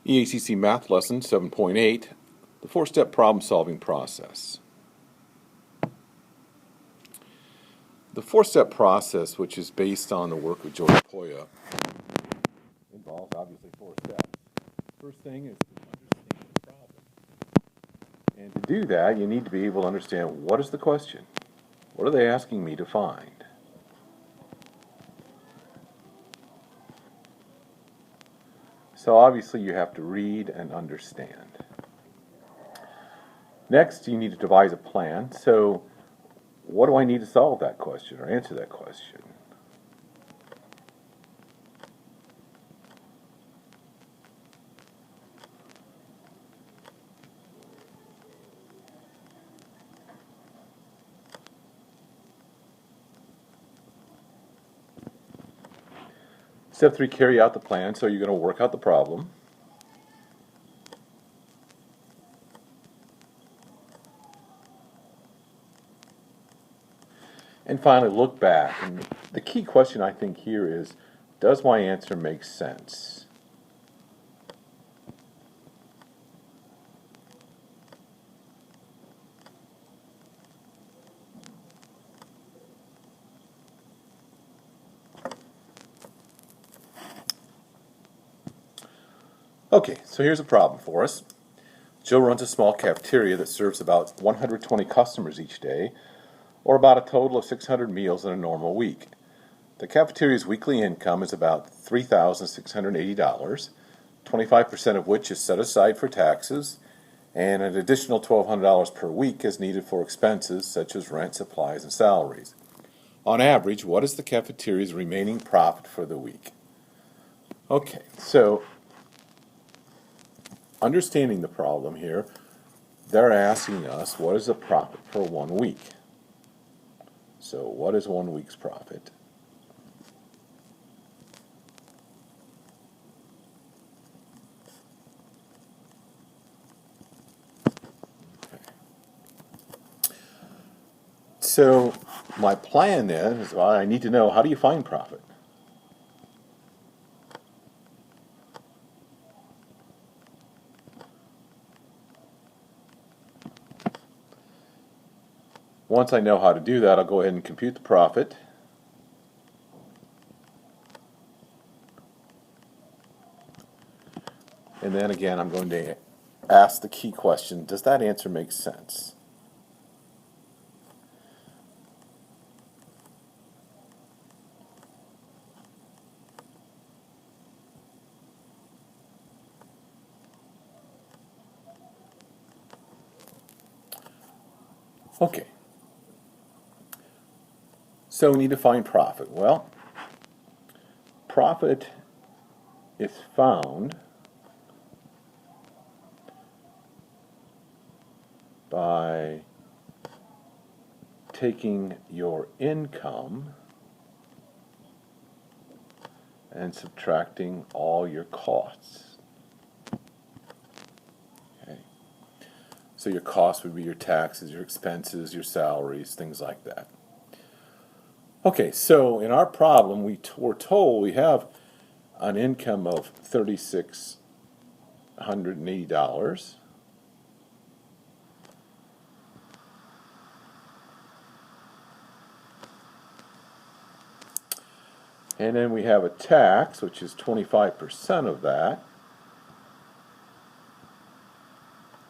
EACC Math Lesson 7.8, the four-step problem-solving process. The four-step process, which is based on the work of George Poya, involves obviously four steps. First thing is to understand the problem. And to do that, you need to be able to understand what is the question? What are they asking me to find? So obviously you have to read and understand. Next, you need to devise a plan. So what do I need to solve that question or answer that question? Step 3, carry out the plan. So you're going to work out the problem. And finally, look back. And the key question I think here is, does my answer make sense? Okay, so here's a problem for us. Joe runs a small cafeteria that serves about 120 customers each day, or about a total of 600 meals in a normal week. The cafeteria's weekly income is about $3,680, 25% of which is set aside for taxes, and an additional $1,200 per week is needed for expenses such as rent, supplies, and salaries. On average, what is the cafeteria's remaining profit for the week? Okay, so understanding the problem here, they're asking us what is the profit for 1 week. So what is 1 week's profit? Okay. So my plan then is, well, I need to know, how do you find profit? Once I know how to do that, I'll go ahead and compute the profit. And then again, I'm going to ask the key question, does that answer make sense? Okay. So we need to find profit. Well, profit is found by taking your income and subtracting all your costs. Okay. So your costs would be your taxes, your expenses, your salaries, things like that. Okay, so in our problem, we're told we have an income of $3,680. And then we have a tax, which is 25% of that.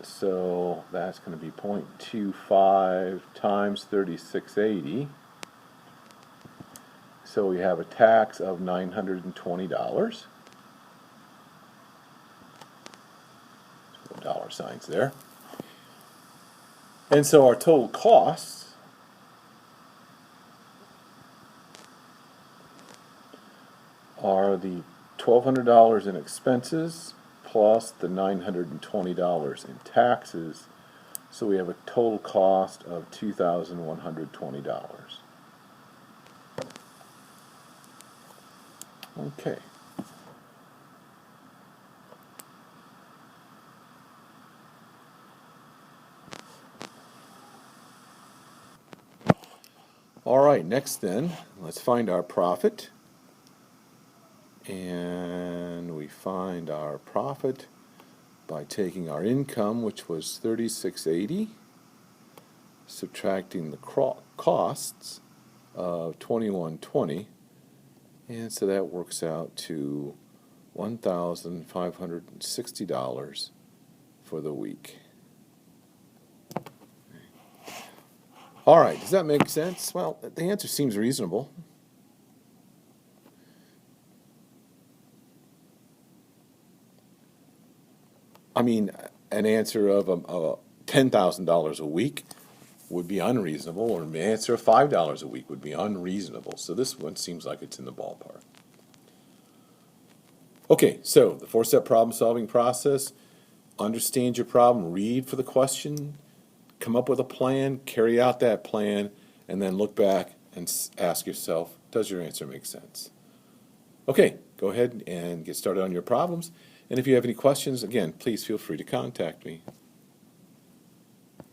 So that's going to be 0.25 times 3680. So we have a tax of $920. Dollar signs there. And so our total costs are the $1,200 in expenses plus the $920 in taxes. So we have a total cost of $2,120. Okay. All right, next then, let's find our profit. And we find our profit by taking our income, which was $36.80, subtracting the costs of $21.20, and so that works out to $1,560 for the week. All right, does that make sense? Well, the answer seems reasonable. I mean, an answer of $10,000 a week would be unreasonable, or an answer of $5 a week would be unreasonable. So this one seems like it's in the ballpark. Okay, so the four-step problem-solving process: understand your problem, read for the question, come up with a plan, carry out that plan, and then look back and ask yourself, does your answer make sense? Okay, go ahead and get started on your problems. And if you have any questions, again, please feel free to contact me.